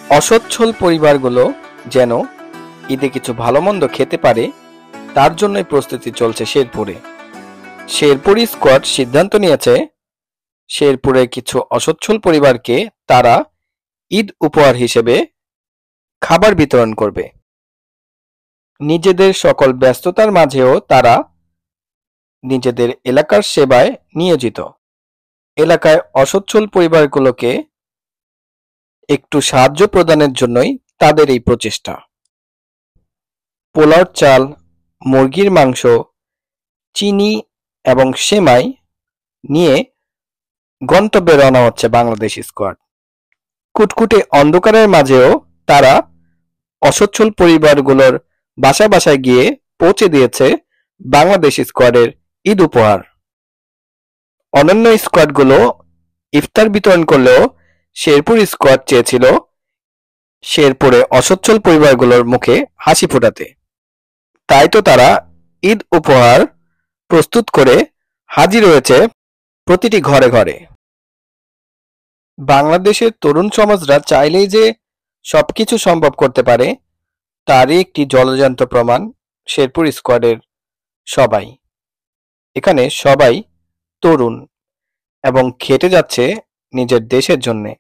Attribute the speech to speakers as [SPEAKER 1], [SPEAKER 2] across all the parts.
[SPEAKER 1] অসচ্ছল পরিবারগুলো যেন ঈদে কিছু ভালো মন্দ খেতে পারে তার জন্যই প্রস্তুতি চলছে শেরপুরে। শেরপুর স্কোয়াড সিদ্ধান্ত নিয়েছে শেরপুরে কিছু অসচ্ছল পরিবারকে তারা ঈদ উপহার হিসেবে খাবার বিতরণ করবে। নিজেদের সকল ব্যস্ততার মাঝেও তারা নিজেদের এলাকার সেবায় নিয়োজিত। এলাকায় অসচ্ছল পরিবারগুলোকে একটু সাহায্য প্রদানের জন্যই তাদের এই প্রচেষ্টা। পোলাওর চাল, মুরগির মাংস, চিনি এবং সেমাই নিয়ে গন্তব্যে রওনা হচ্ছে বাংলাদেশ স্কোয়াড। কুটকুটে অন্ধকারের মাঝেও তারা অসচ্ছল পরিবারগুলোর বাসায় বাসায় গিয়ে পৌঁছে দিয়েছে বাংলাদেশ স্কোয়াডের ঈদ উপহার। অন্যান্য স্কোয়াডগুলো ইফতার বিতরণ করলেও শেরপুর স্কোয়াড চেয়েছিল শেরপুরে অসচ্ছল পরিবারগুলোর মুখে হাসি ফোটাতে। তাই তো তারা ঈদ উপহার প্রস্তুত করে হাজির হয়েছে প্রতিটি ঘরে ঘরে। বাংলাদেশের তরুণ সমাজরা চাইলেই যে সবকিছু সম্ভব করতে পারে তারই একটি জলজ্যান্ত প্রমাণ শেরপুর স্কোয়াডের সবাই। এখানে সবাই তরুণ এবং খেটে যাচ্ছে নিজের দেশের জন্যে।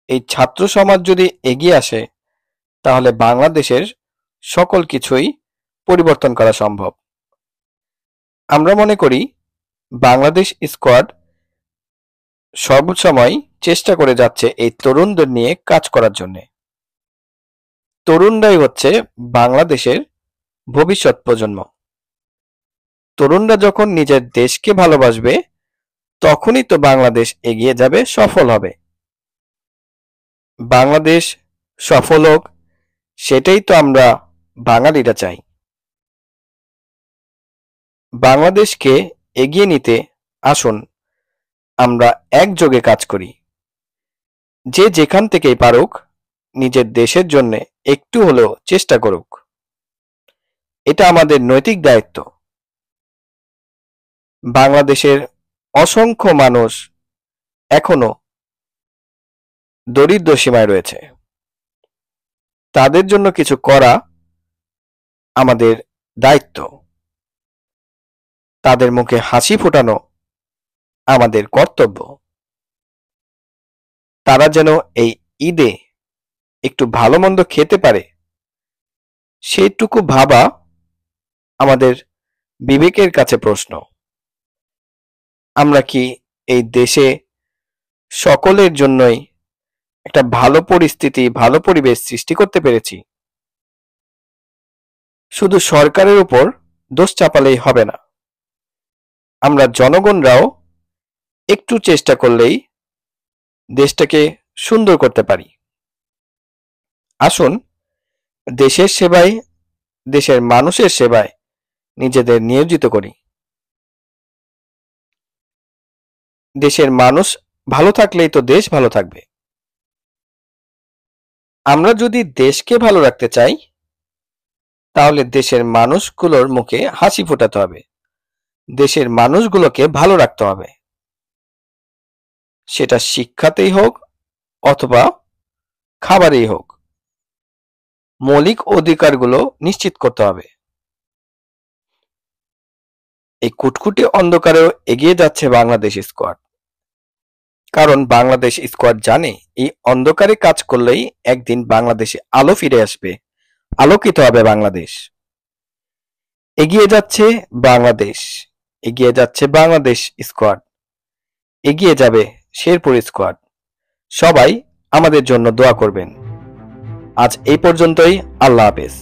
[SPEAKER 1] এই ছাত্র সমাজ যদি এগিয়ে আসে তাহলে বাংলাদেশের সকল কিছুই পরিবর্তন করা সম্ভব। আমরা মনে করি বাংলাদেশ স্কোয়াড সবসময় চেষ্টা করে যাচ্ছে এই তরুণদের নিয়ে কাজ করার জন্য। তরুণরাই হচ্ছে বাংলাদেশের ভবিষ্যৎ প্রজন্ম। তরুণরা যখন নিজের দেশকে ভালোবাসবে তখনই তো বাংলাদেশ এগিয়ে যাবে, সফল হবে। বাংলাদেশ সফল হোক সেটাই তো আমরা বাঙালিরা চাই। বাংলাদেশকে এগিয়ে নিতে আসুন আমরা একযোগে কাজ করি। যে যেখান থেকেই পারুক নিজের দেশের জন্য একটু হলেও চেষ্টা করুক। এটা আমাদের নৈতিক দায়িত্ব। বাংলাদেশের অসংখ্য মানুষ এখনো দরিদ্র সীমায় রয়েছে। তাদের জন্য কিছু করা আমাদের দায়িত্ব। তাদের মুখে হাসি ফোটানো আমাদের কর্তব্য। তারা যেন এই ঈদে একটু ভালো মন্দ খেতে পারে সেইটুকু ভাবা আমাদের বিবেকের কাছে প্রশ্ন। আমরা কি এই দেশে সকলের জন্যই একটা ভালো পরিস্থিতি, ভালো পরিবেশ সৃষ্টি করতে পেরেছি? শুধু সরকারের উপর দোষ চাপালেই হবে না। আমরা জনগণরাও একটু চেষ্টা করলেই দেশটাকে সুন্দর করতে পারি। আসুন দেশের সেবায়, দেশের মানুষের সেবায় নিজেদের নিয়োজিত করি। দেশের মানুষ ভালো থাকলেই তো দেশ ভালো থাকবে। আমরা যদি দেশকে ভালো রাখতে চাই তাহলে দেশের মানুষগুলোর মুখে হাসি ফোটাতে হবে, দেশের মানুষগুলোকে ভালো রাখতে হবে। সেটা শিক্ষাতেই হোক অথবা খাবারেই হোক, মৌলিক অধিকারগুলো নিশ্চিত করতে হবে। এই কুটকুটে অন্ধকারেও এগিয়ে যাচ্ছে বাংলাদেশ স্কোয়াড। কারণ বাংলাদেশ স্কোয়াড জানে এই অন্ধকারে কাজ করলেই একদিন বাংলাদেশে আলো ফিরে আসবে, আলোকিত হবে বাংলাদেশ। এগিয়ে যাচ্ছে বাংলাদেশ, এগিয়ে যাচ্ছে বাংলাদেশ স্কোয়াড, এগিয়ে যাবে শেরপুর স্কোয়াড। সবাই আমাদের জন্য দোয়া করবেন। আজ এই পর্যন্তই। আল্লাহ হাফেজ।